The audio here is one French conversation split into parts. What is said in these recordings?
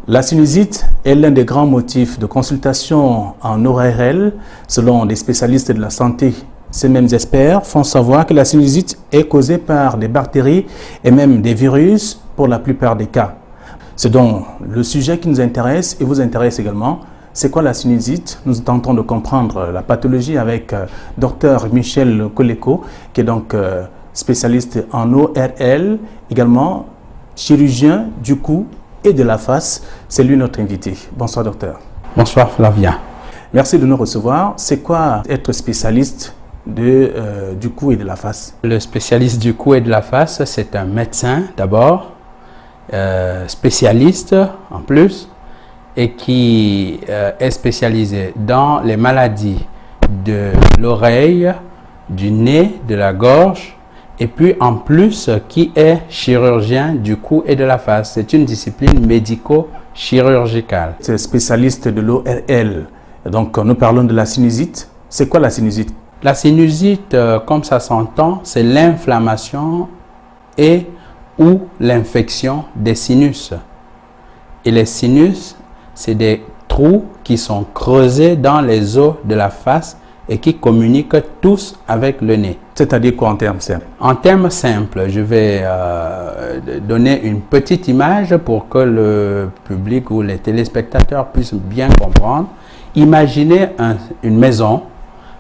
La sinusite est l'un des grands motifs de consultation en ORL. Selon des spécialistes de la santé, ces mêmes experts font savoir que la sinusite est causée par des bactéries et même des virus pour la plupart des cas. C'est donc le sujet qui nous intéresse et vous intéresse également. C'est quoi la sinusite? Nous tentons de comprendre la pathologie avec Dr Michel Koleko, qui est donc spécialiste en ORL, également chirurgien du cou et de la face. C'est lui notre invité. Bonsoir docteur. Bonsoir Flavien. Merci de nous recevoir. C'est quoi être spécialiste du cou et de la face? Le spécialiste du cou et de la face, c'est un médecin d'abord, spécialiste en plus, et qui est spécialisé dans les maladies de l'oreille, du nez, de la gorge, et puis en plus qui est chirurgien du cou et de la face. C'est une discipline médico-chirurgicale. C'est spécialiste de l'ORL. Donc nous parlons de la sinusite. C'est quoi la sinusite? La sinusite, comme ça s'entend, c'est l'inflammation et ou l'infection des sinus. Et les sinus, c'est des trous qui sont creusés dans les os de la face et qui communiquent tous avec le nez. C'est-à-dire quoi en termes simples? En termes simples, je vais donner une petite image pour que le public ou les téléspectateurs puissent bien comprendre. Imaginez une maison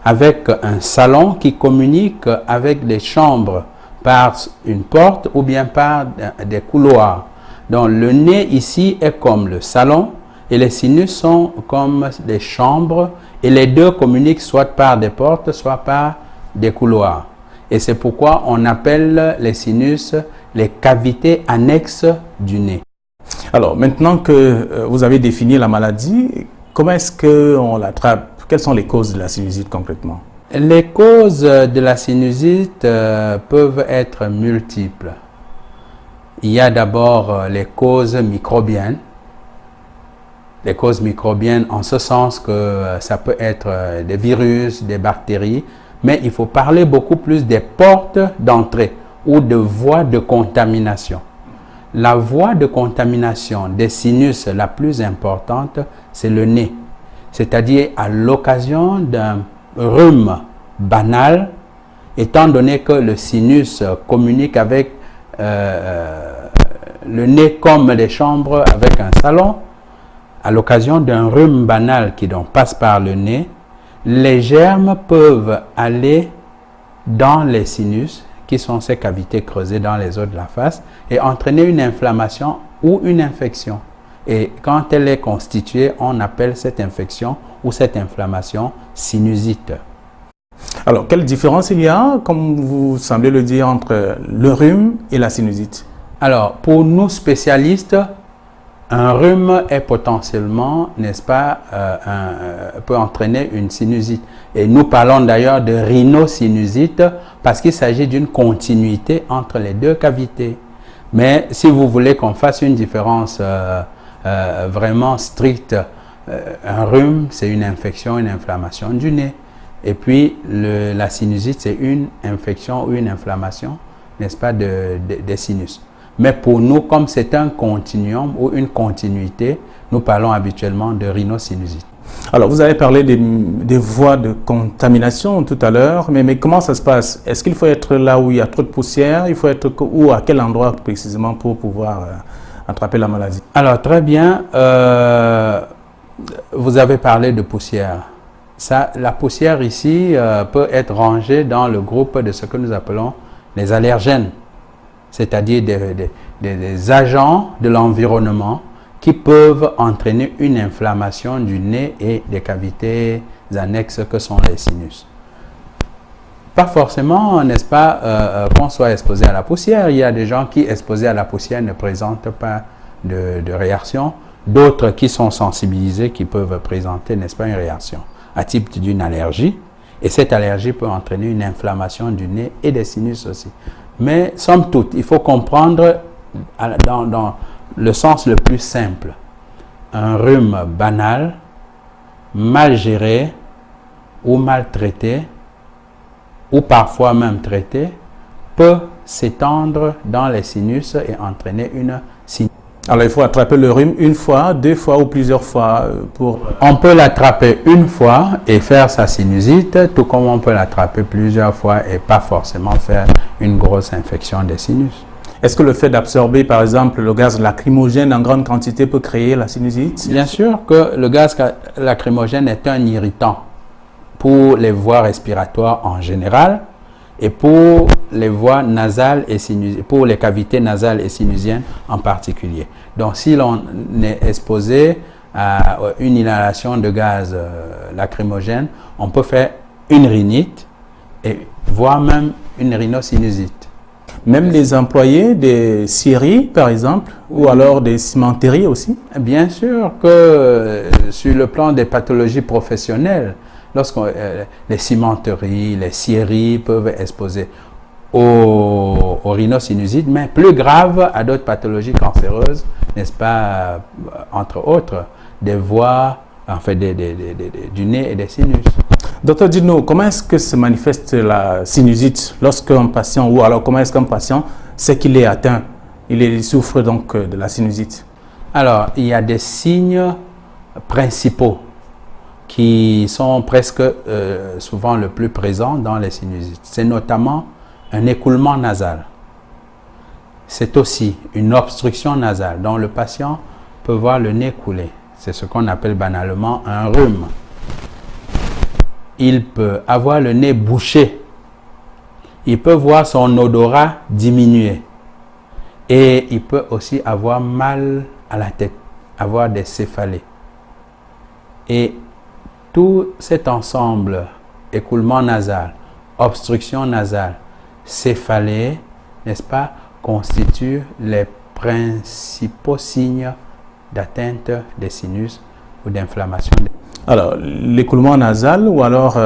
avec un salon qui communique avec les chambres par une porte ou bien par des couloirs. Donc le nez ici est comme le salon et les sinus sont comme des chambres et les deux communiquent soit par des portes, soit par des couloirs. Et c'est pourquoi on appelle les sinus les cavités annexes du nez. Alors, maintenant que vous avez défini la maladie, comment est-ce qu'on l'attrape? Quelles sont les causes de la sinusite concrètement? Les causes de la sinusite peuvent être multiples. Il y a d'abord les causes microbiennes. Les causes microbiennes en ce sens que ça peut être des virus, des bactéries, mais il faut parler beaucoup plus des portes d'entrée ou de voies de contamination. La voie de contamination des sinus la plus importante, c'est le nez. C'est-à-dire à l'occasion d'un rhume banal, étant donné que le sinus communique avec le nez comme les chambres avec un salon, à l'occasion d'un rhume banal qui donc passe par le nez, les germes peuvent aller dans les sinus, qui sont ces cavités creusées dans les os de la face, et entraîner une inflammation ou une infection. Et quand elle est constituée, on appelle cette infection ou cette inflammation sinusite. Alors, quelle différence il y a, comme vous semblez le dire, entre le rhume et la sinusite? Alors, pour nous spécialistes, un rhume est potentiellement, n'est-ce pas, peut entraîner une sinusite. Et nous parlons d'ailleurs de rhinosinusite parce qu'il s'agit d'une continuité entre les deux cavités. Mais si vous voulez qu'on fasse une différence vraiment stricte, un rhume, c'est une infection, une inflammation du nez. Et puis, la sinusite, c'est une infection ou une inflammation, n'est-ce pas, des sinus. Mais pour nous, comme c'est un continuum ou une continuité, nous parlons habituellement de rhinosinusite. Alors, vous avez parlé des voies de contamination tout à l'heure, mais comment ça se passe? Est-ce qu'il faut être là où il y a trop de poussière? Il faut être où, à quel endroit précisément pour pouvoir attraper la maladie? Alors, très bien. Vous avez parlé de poussière. La poussière ici peut être rangée dans le groupe de ce que nous appelons les allergènes, c'est-à-dire des agents de l'environnement qui peuvent entraîner une inflammation du nez et des cavités annexes que sont les sinus. Pas forcément, n'est-ce pas, qu'on soit exposé à la poussière. Il y a des gens qui, exposés à la poussière, ne présentent pas de réaction. D'autres qui sont sensibilisés, qui peuvent présenter, n'est-ce pas, une réaction à type d'une allergie. Et cette allergie peut entraîner une inflammation du nez et des sinus aussi. Mais, somme toute, il faut comprendre dans le sens le plus simple. Un rhume banal, mal géré ou mal traité, ou parfois même traité, peut s'étendre dans les sinus et entraîner une sinusite. Alors, il faut attraper le rhume une fois, deux fois ou plusieurs fois pour... On peut l'attraper une fois et faire sa sinusite, tout comme on peut l'attraper plusieurs fois et pas forcément faire une grosse infection des sinus. Est-ce que le fait d'absorber, par exemple, le gaz lacrymogène en grande quantité peut créer la sinusite? Bien sûr que le gaz lacrymogène est un irritant pour les voies respiratoires en général et pour les voies nasales et pour les cavités nasales et sinusiennes en particulier. Donc, si l'on est exposé à une inhalation de gaz lacrymogène, on peut faire une rhinite et voire même une rhinosinusite. Même les employés des scieries, par exemple, ou alors des cimenteries aussi? Bien sûr que sur le plan des pathologies professionnelles, lorsque les cimenteries, les scieries peuvent exposer aux rhinosinusites, mais plus grave à d'autres pathologies cancéreuses, n'est-ce pas, entre autres, des voies, enfin du nez et des sinus. Docteur, dites-nous, comment est-ce que se manifeste la sinusite lorsqu'un patient, ou alors comment est-ce qu'un patient sait qu'il est atteint, il souffre donc de la sinusite? Alors, il y a des signes principaux qui sont presque souvent le plus présents dans les sinusites. C'est notamment un écoulement nasal. C'est aussi une obstruction nasale dont le patient peut voir le nez couler. C'est ce qu'on appelle banalement un rhume. Il peut avoir le nez bouché. Il peut voir son odorat diminuer. Et il peut aussi avoir mal à la tête, avoir des céphalées. Et tout cet ensemble, écoulement nasal, obstruction nasale, céphalée, n'est-ce pas, constituent les principaux signes d'atteinte des sinus ou d'inflammation. Alors, l'écoulement nasal, ou alors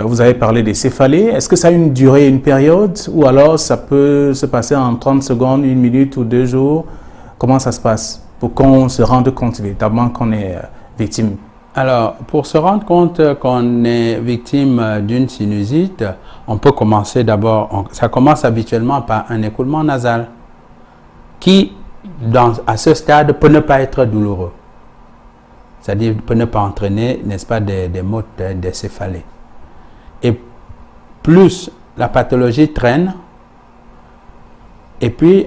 vous avez parlé des céphalées, est-ce que ça a une durée, une période, ou alors ça peut se passer en 30 secondes, 1 minute ou 2 jours? Comment ça se passe pour qu'on se rende compte véritablement qu'on est victime? Alors, pour se rendre compte qu'on est victime d'une sinusite, on peut commencer d'abord, ça commence habituellement par un écoulement nasal qui, à ce stade, peut ne pas être douloureux. C'est-à-dire peut ne pas entraîner, n'est-ce pas, des maux, des céphalées. Et plus la pathologie traîne, et puis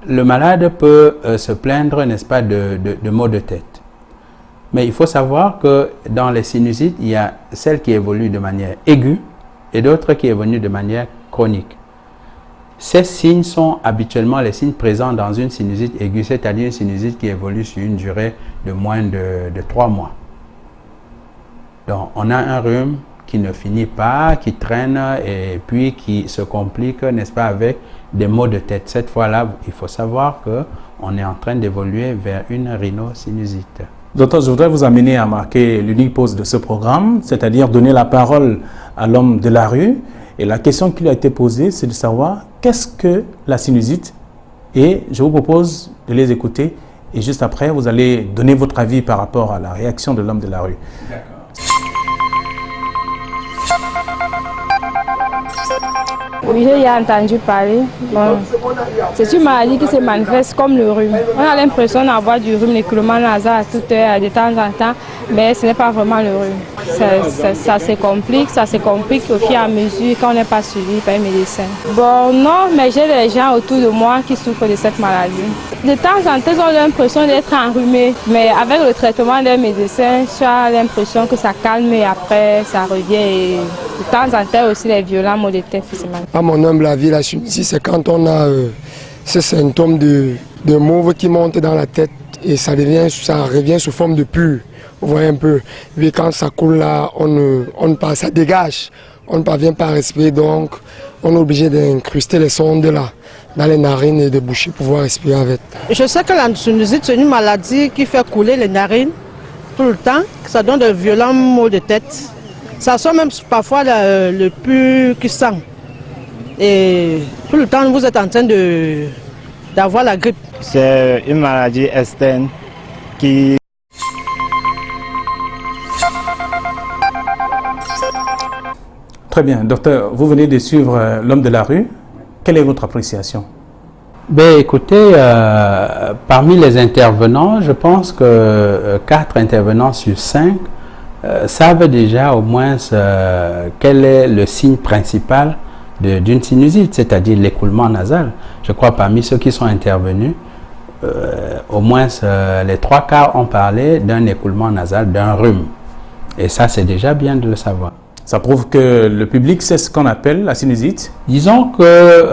le malade peut se plaindre, n'est-ce pas, de maux de tête. Mais il faut savoir que dans les sinusites, il y a celles qui évoluent de manière aiguë et d'autres qui évoluent de manière chronique. Ces signes sont habituellement les signes présents dans une sinusite aiguë, c'est-à-dire une sinusite qui évolue sur une durée de moins de 3 mois. Donc, on a un rhume qui ne finit pas, qui traîne et puis qui se complique, n'est-ce pas, avec des maux de tête. Cette fois-là, il faut savoir qu'on est en train d'évoluer vers une rhinosinusite. Docteur, je voudrais vous amener à marquer l'unique pause de ce programme, c'est-à-dire donner la parole à l'homme de la rue. Et la question qui lui a été posée, c'est de savoir qu'est-ce que la sinusite. Et je vous propose de les écouter. Et juste après, vous allez donner votre avis par rapport à la réaction de l'homme de la rue. D'accord. Oui, j'ai entendu parler. Bon, c'est une maladie qui se manifeste comme le rhume. On a l'impression d'avoir du rhume, l'écoulement nasal à toute heure, de temps en temps, mais ce n'est pas vraiment le rhume. Ça se complique au fur et à mesure quand on n'est pas suivi par un médecin. Bon, non, mais j'ai des gens autour de moi qui souffrent de cette maladie. De temps en temps, ils ont l'impression d'être enrhumés, mais avec le traitement des médecins, tu as l'impression que ça calme et après ça revient. Et de temps en temps aussi les violents maux de tête qui se manifestent. À mon humble avis, la sinusite, c'est quand on a ce symptôme de mauve qui monte dans la tête et ça revient sous forme de pus. Vous voyez un peu. Et quand ça coule là, ça dégage. On ne parvient pas à respirer, donc on est obligé d'incruster les sondes là, dans les narines et de boucher pour pouvoir respirer avec. Je sais que la sinusite, c'est une maladie qui fait couler les narines tout le temps, que ça donne de violents maux de tête. Ça sent même parfois le pus qui sent. Et tout le temps, vous êtes en train d'avoir la grippe. C'est une maladie externe qui... Très bien. Docteur, vous venez de suivre l'homme de la rue. Quelle est votre appréciation? Ben, écoutez, parmi les intervenants, je pense que 4 intervenants sur 5 savent déjà au moins quel est le signe principal d'une sinusite, c'est-à-dire l'écoulement nasal. Je crois parmi ceux qui sont intervenus, au moins les 3 quarts ont parlé d'un écoulement nasal, d'un rhume. Et ça, c'est déjà bien de le savoir. Ça prouve que le public sait ce qu'on appelle la sinusite. Disons que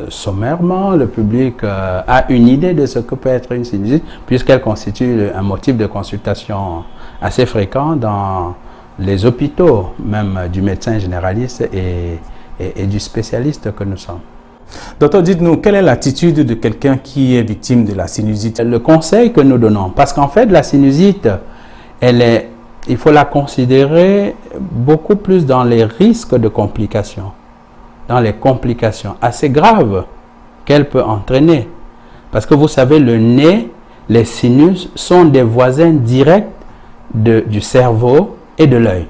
sommairement, le public a une idée de ce que peut être une sinusite, puisqu'elle constitue un motif de consultation assez fréquent dans les hôpitaux, même du médecin généraliste et du spécialiste que nous sommes. Docteur, dites-nous, quelle est l'attitude de quelqu'un qui est victime de la sinusite? Le conseil que nous donnons, parce qu'en fait, la sinusite, il faut la considérer beaucoup plus dans les risques de complications, dans les complications assez graves qu'elle peut entraîner. Parce que vous savez, le nez, les sinus sont des voisins directs du cerveau et de l'œil.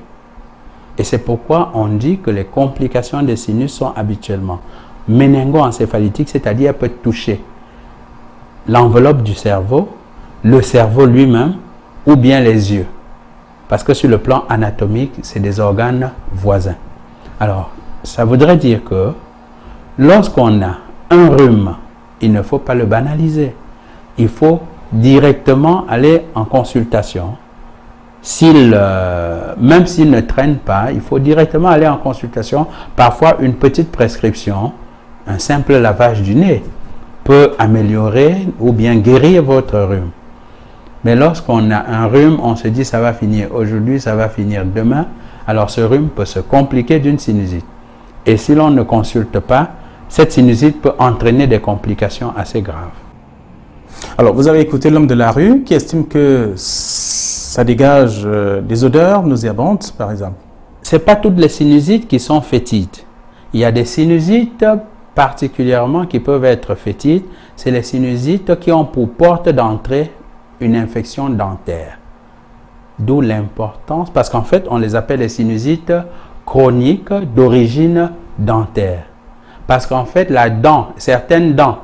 Et c'est pourquoi on dit que les complications des sinus sont habituellement méningo-encéphalytiques, c'est-à-dire elles peuvent toucher l'enveloppe du cerveau, le cerveau lui-même ou bien les yeux. Parce que sur le plan anatomique, c'est des organes voisins. Alors, ça voudrait dire que lorsqu'on a un rhume, il ne faut pas le banaliser. Il faut directement aller en consultation. Même s'il ne traîne pas, il faut directement aller en consultation. Parfois, une petite prescription, un simple lavage du nez peut améliorer ou bien guérir votre rhume. Mais lorsqu'on a un rhume, on se dit ça va finir aujourd'hui, ça va finir demain. Alors ce rhume peut se compliquer d'une sinusite. Et si l'on ne consulte pas, cette sinusite peut entraîner des complications assez graves. Alors vous avez écouté l'homme de la rue qui estime que ça dégage des odeurs nauséabondes, par exemple. Ce n'est pas toutes les sinusites qui sont fétides. Il y a des sinusites particulièrement qui peuvent être fétides. C'est les sinusites qui ont pour porte d'entrée une infection dentaire. D'où l'importance, parce qu'en fait, on les appelle les sinusites chroniques d'origine dentaire. Parce qu'en fait, certaines dents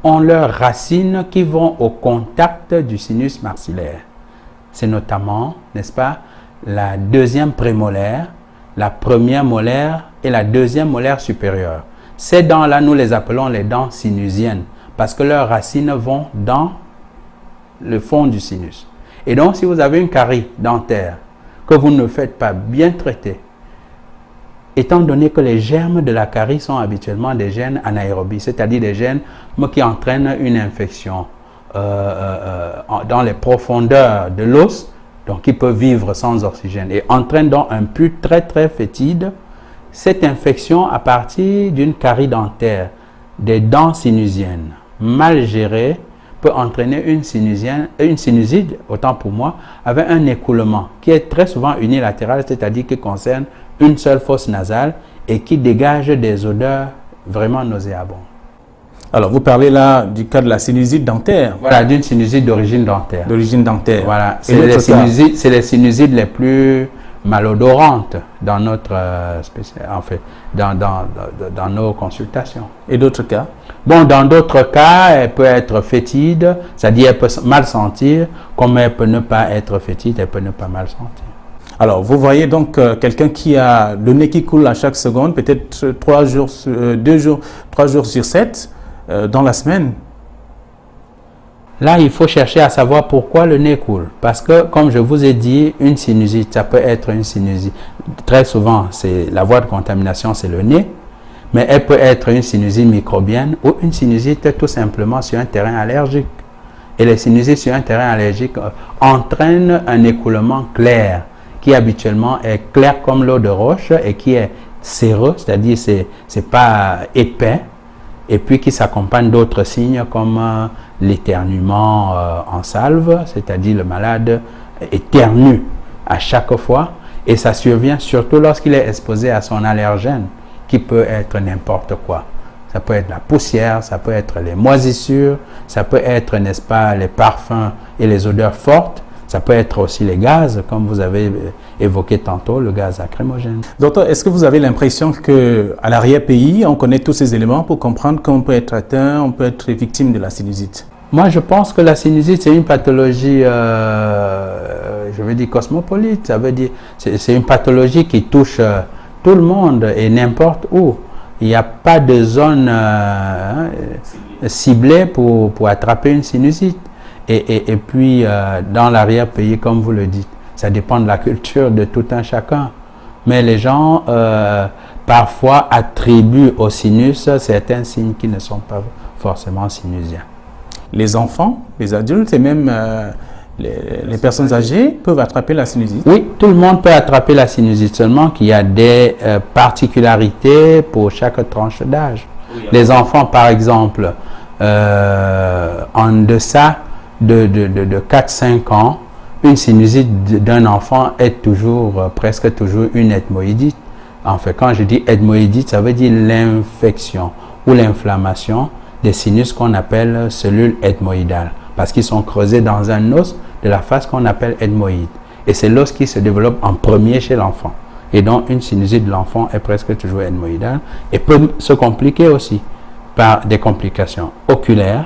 ont leurs racines qui vont au contact du sinus maxillaire. C'est notamment, n'est-ce pas, la deuxième prémolaire, la première molaire et la deuxième molaire supérieure. Ces dents-là, nous les appelons les dents sinusiennes, parce que leurs racines vont dans le fond du sinus. Et donc, si vous avez une carie dentaire que vous ne faites pas bien traiter, étant donné que les germes de la carie sont habituellement des gènes anaérobies, c'est-à-dire des gènes qui entraînent une infection dans les profondeurs de l'os, donc qui peut vivre sans oxygène, et entraîne donc un pus très très fétide, cette infection à partir d'une carie dentaire, des dents sinusiennes mal gérées, peut entraîner une sinusite, autant pour moi, avec un écoulement qui est très souvent unilatéral, c'est-à-dire qui concerne une seule fosse nasale et qui dégage des odeurs vraiment nauséabondes. Alors, vous parlez là du cas de la sinusite dentaire. Voilà, d'une sinusite d'origine dentaire. D'origine dentaire. Voilà, c'est les sinusites les plus malodorantes dans notre dans nos consultations. Et d'autres cas? Bon, dans d'autres cas, elle peut être fétide, c'est-à-dire elle peut mal sentir, comme elle peut ne pas être fétide, elle peut ne pas mal sentir. Alors, vous voyez donc quelqu'un qui a le nez qui coule à chaque seconde, peut-être 3 jours sur 7 dans la semaine. Là, il faut chercher à savoir pourquoi le nez coule. Parce que, comme je vous ai dit, une sinusite, ça peut être une sinusite. Très souvent, la voie de contamination, c'est le nez. Mais elle peut être une sinusite microbienne ou une sinusite tout simplement sur un terrain allergique. Et les sinusites sur un terrain allergique entraînent un écoulement clair, qui habituellement est clair comme l'eau de roche et qui est séreux, c'est-à-dire c'est pas épais, et puis qui s'accompagne d'autres signes comme l'éternuement en salve, c'est-à-dire le malade éternue à chaque fois, et ça survient surtout lorsqu'il est exposé à son allergène, qui peut être n'importe quoi. Ça peut être la poussière, ça peut être les moisissures, ça peut être, n'est-ce pas, les parfums et les odeurs fortes, Ça peut être aussi les gaz, comme vous avez évoqué tantôt, le gaz lacrymogène. Docteur, est-ce que vous avez l'impression qu'à l'arrière-pays, on connaît tous ces éléments pour comprendre qu'on peut être atteint, on peut être victime de la sinusite? Moi, je pense que la sinusite, c'est une pathologie, je veux dire, cosmopolite. Ça veut dire, c'est une pathologie qui touche tout le monde et n'importe où. Il n'y a pas de zone ciblée pour attraper une sinusite. Et puis, dans l'arrière-pays, comme vous le dites, ça dépend de la culture de tout un chacun. Mais les gens, parfois, attribuent au sinus certains signes qui ne sont pas forcément sinusiens. Les enfants, les adultes et même les personnes âgées peuvent attraper la sinusite? Oui, tout le monde peut attraper la sinusite, seulement qu'il y a des particularités pour chaque tranche d'âge. Oui, les enfants, par exemple, en deçà de 4-5 ans, une sinusite d'un enfant est toujours, presque toujours une ethmoïdite. En fait, quand je dis ethmoïdite, ça veut dire l'infection ou l'inflammation des sinus qu'on appelle cellules ethmoïdales, parce qu'ils sont creusés dans un os de la face qu'on appelle ethmoïde. Et c'est l'os qui se développe en premier chez l'enfant. Et donc, une sinusite de l'enfant est presque toujours ethmoïdale et peut se compliquer aussi par des complications oculaires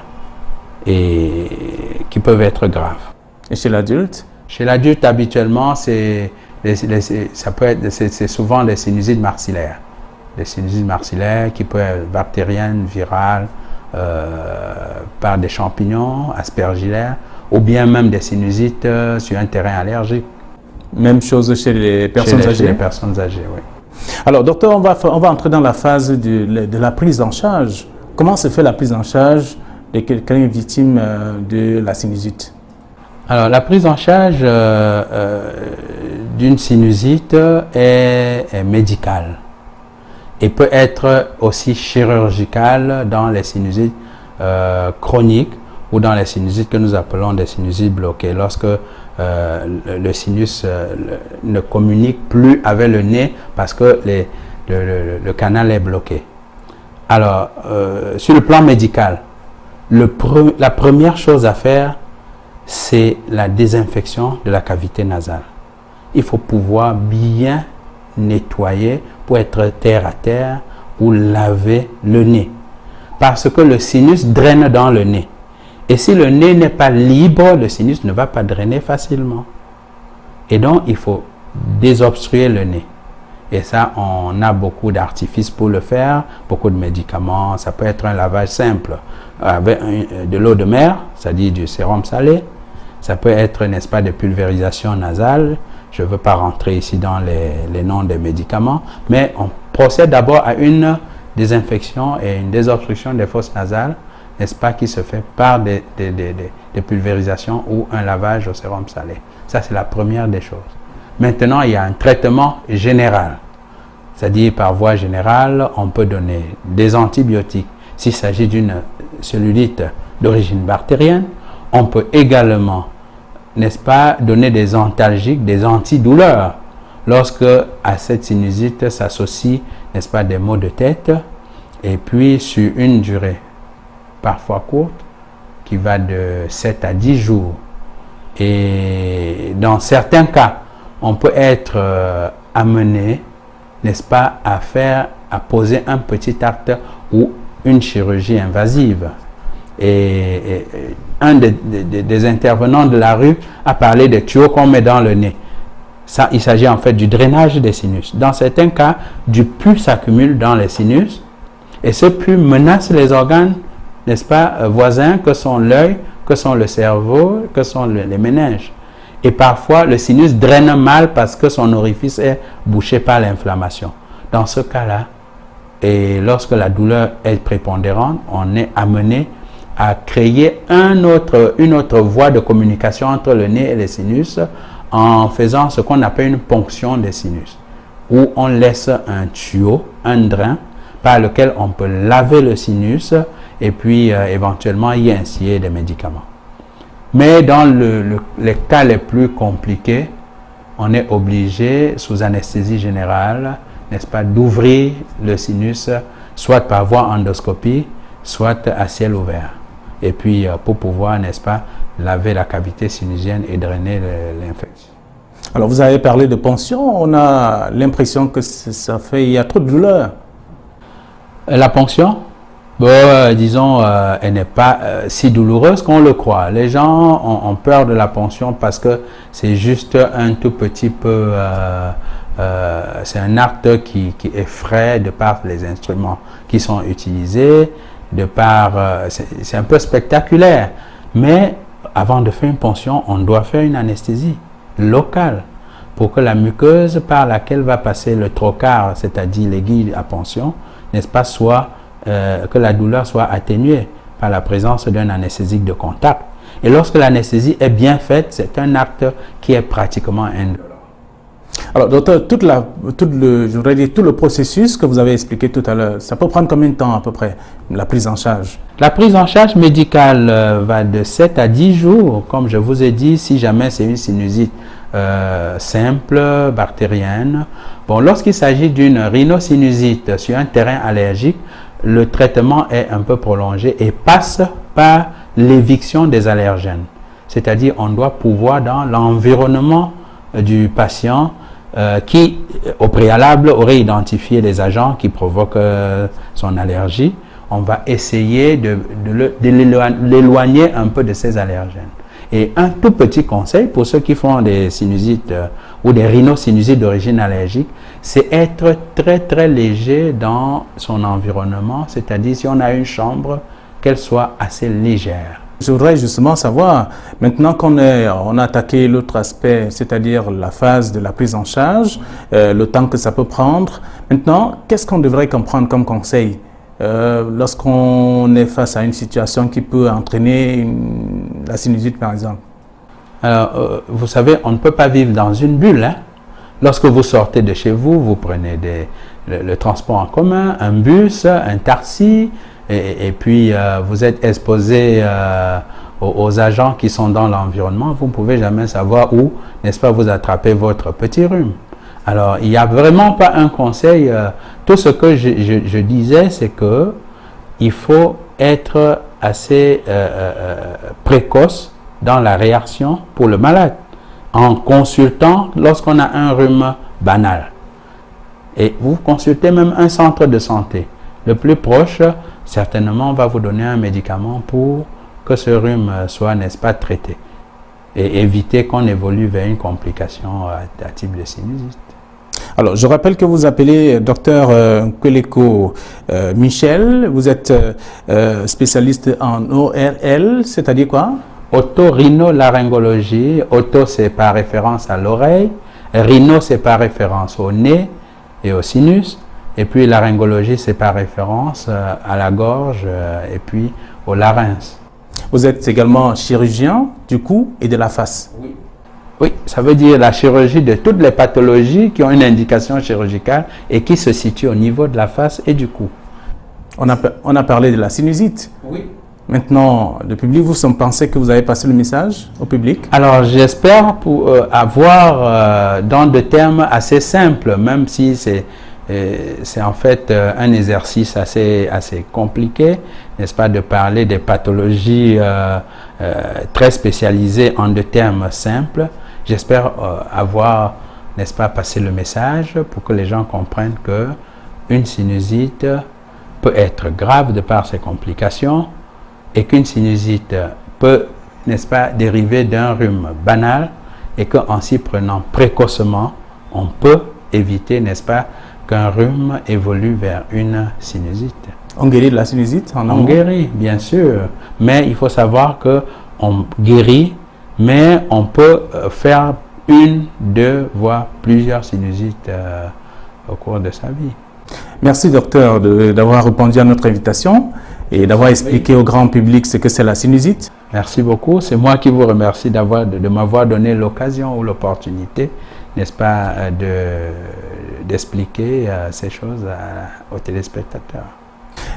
et qui peuvent être graves. Et chez l'adulte? Chez l'adulte, habituellement, c'est souvent des sinusites maxillaires. Des sinusites maxillaires qui peuvent être bactériennes, virales, par des champignons aspergillaires, ou bien même des sinusites sur un terrain allergique. Même chose chez les personnes âgées? Chez les personnes âgées, oui. Alors, docteur, on va entrer dans la phase de la prise en charge. Comment se fait la prise en charge de quelqu'un victime de la sinusite? Alors, la prise en charge d'une sinusite est médicale et peut être aussi chirurgicale dans les sinusites chroniques ou dans les sinusites que nous appelons des sinusites bloquées, lorsque le sinus ne communique plus avec le nez parce que le canal est bloqué. Alors, sur le plan médical, la première chose à faire, c'est la désinfection de la cavité nasale. Il faut pouvoir bien nettoyer pour être terre à terre ou laver le nez. Parce que le sinus draine dans le nez. Et si le nez n'est pas libre, le sinus ne va pas drainer facilement. Et donc, il faut désobstruer le nez. Et ça, on a beaucoup d'artifices pour le faire, beaucoup de médicaments. Ça peut être un lavage simple avec de l'eau de mer, c'est-à-dire du sérum salé. Ça peut être, n'est-ce pas, des pulvérisations nasales. Je ne veux pas rentrer ici dans les noms des médicaments, mais on procède d'abord à une désinfection et une désobstruction des fosses nasales, n'est-ce pas, qui se fait par des pulvérisations ou un lavage au sérum salé. Ça, c'est la première des choses. Maintenant, il y a un traitement général. C'est-à-dire, par voie générale, on peut donner des antibiotiques s'il s'agit d'une cellulite d'origine bactérienne. On peut également, n'est-ce pas, donner des antalgiques, des antidouleurs, lorsque à cette sinusite s'associe, n'est-ce pas, des maux de tête, et puis sur une durée parfois courte, qui va de 7 à 10 jours. Et dans certains cas, on peut être amené, n'est-ce pas, à poser un petit acte ou une chirurgie invasive. Et un des intervenants de la rue a parlé des tuyaux qu'on met dans le nez. Ça, il s'agit en fait du drainage des sinus. Dans certains cas, du pus s'accumule dans les sinus et ce pus menace les organes, n'est-ce pas, voisins, que sont l'œil, que sont le cerveau, que sont les méninges. Et parfois, le sinus draine mal parce que son orifice est bouché par l'inflammation. Dans ce cas-là, et lorsque la douleur est prépondérante, on est amené à créer une autre voie de communication entre le nez et les sinus en faisant ce qu'on appelle une ponction des sinus, où on laisse un tuyau, un drain, par lequel on peut laver le sinus et puis éventuellement y instiller des médicaments. Mais dans les cas les plus compliqués, on est obligé, sous anesthésie générale, n'est-ce pas, d'ouvrir le sinus, soit par voie endoscopie, soit à ciel ouvert. et puis pour pouvoir, n'est-ce pas, laver la cavité sinusienne et drainer l'infection. Alors vous avez parlé de ponction, on a l'impression que il y a trop de douleur. La ponction, disons, elle n'est pas si douloureuse qu'on le croit. Les gens ont peur de la ponction parce que c'est juste un tout petit peu, c'est un acte qui effraie de par les instruments qui sont utilisés, de par, c'est un peu spectaculaire. Mais avant de faire une ponction, on doit faire une anesthésie locale pour que la muqueuse par laquelle va passer le trocar, c'est-à-dire l'aiguille à ponction, n'est-ce pas, que la douleur soit atténuée par la présence d'un anesthésique de contact. Et lorsque l'anesthésie est bien faite, c'est un acte qui est pratiquement indolore. Alors, docteur, tout le processus que vous avez expliqué tout à l'heure, ça peut prendre combien de temps à peu près, la prise en charge? La prise en charge médicale va de 7 à 10 jours, comme je vous ai dit, si jamais c'est une sinusite simple, bactérienne. Bon, lorsqu'il s'agit d'une rhinosinusite sur un terrain allergique, le traitement est un peu prolongé et passe par l'éviction des allergènes. C'est-à-dire, on doit pouvoir dans l'environnement du patient qui, au préalable, aurait identifié les agents qui provoquent son allergie. On va essayer de l'éloigner un peu de ces allergènes. Et un tout petit conseil pour ceux qui font des sinusites ou des rhinosinusites d'origine allergique, c'est être très très léger dans son environnement, c'est-à-dire si on a une chambre, qu'elle soit assez légère. Je voudrais justement savoir, maintenant qu'on a attaqué l'autre aspect, c'est-à-dire la phase de la prise en charge, le temps que ça peut prendre, maintenant, qu'est-ce qu'on devrait comprendre comme conseil lorsqu'on est face à une situation qui peut entraîner la sinusite, par exemple? Alors, vous savez, on ne peut pas vivre dans une bulle, hein? Lorsque vous sortez de chez vous, vous prenez le transport en commun, un bus, un taxi, et puis vous êtes exposé aux agents qui sont dans l'environnement. Vous ne pouvez jamais savoir où, n'est-ce pas, vous attrapez votre petit rhume. Alors, il n'y a vraiment pas un conseil. Tout ce que je disais, c'est que il faut être assez précoce dans la réaction pour le malade, en consultant lorsqu'on a un rhume banal. Et vous consultez même un centre de santé. Le plus proche, certainement, va vous donner un médicament pour que ce rhume soit, n'est-ce pas, traité. Et éviter qu'on évolue vers une complication à type de sinusite. Alors, je rappelle que vous appelez docteur Nkweleko Michel. Vous êtes spécialiste en ORL, c'est-à-dire quoi? Otorhinolaryngologie. Oto, c'est par référence à l'oreille. Rhino, c'est par référence au nez et au sinus. Et puis, laryngologie, c'est par référence à la gorge et puis au larynx. Vous êtes également chirurgien du cou et de la face. Oui. Oui, ça veut dire la chirurgie de toutes les pathologies qui ont une indication chirurgicale et qui se situent au niveau de la face et du cou. On a parlé de la sinusite. Oui. Maintenant, le public, vous pensez que vous avez passé le message au public? Alors, j'espère pour avoir dans des termes assez simples, même si c'est en fait un exercice assez compliqué, n'est-ce pas, de parler des pathologies très spécialisées en des termes simples. J'espère avoir, n'est-ce pas, passé le message pour que les gens comprennent que une sinusite peut être grave de par ses complications et qu'une sinusite peut, n'est-ce pas, dériver d'un rhume banal et qu'en s'y prenant précocement, on peut éviter, n'est-ce pas, qu'un rhume évolue vers une sinusite. On guérit de la sinusite en amont? On guérit, bien sûr, mais il faut savoir qu'on guérit, mais on peut faire une, deux, voire plusieurs sinusites au cours de sa vie. Merci docteur d'avoir répondu à notre invitation et d'avoir expliqué au grand public ce que c'est la sinusite. Merci beaucoup, c'est moi qui vous remercie de m'avoir donné l'occasion ou l'opportunité, n'est-ce pas, d'expliquer ces choses aux téléspectateurs.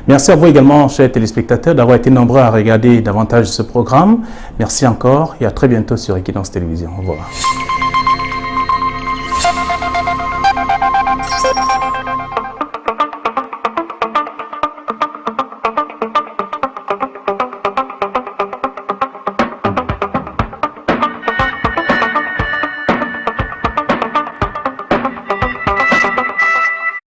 Merci à vous également, chers téléspectateurs, d'avoir été nombreux à regarder davantage ce programme. Merci encore et à très bientôt sur Equinox Télévision. Au revoir.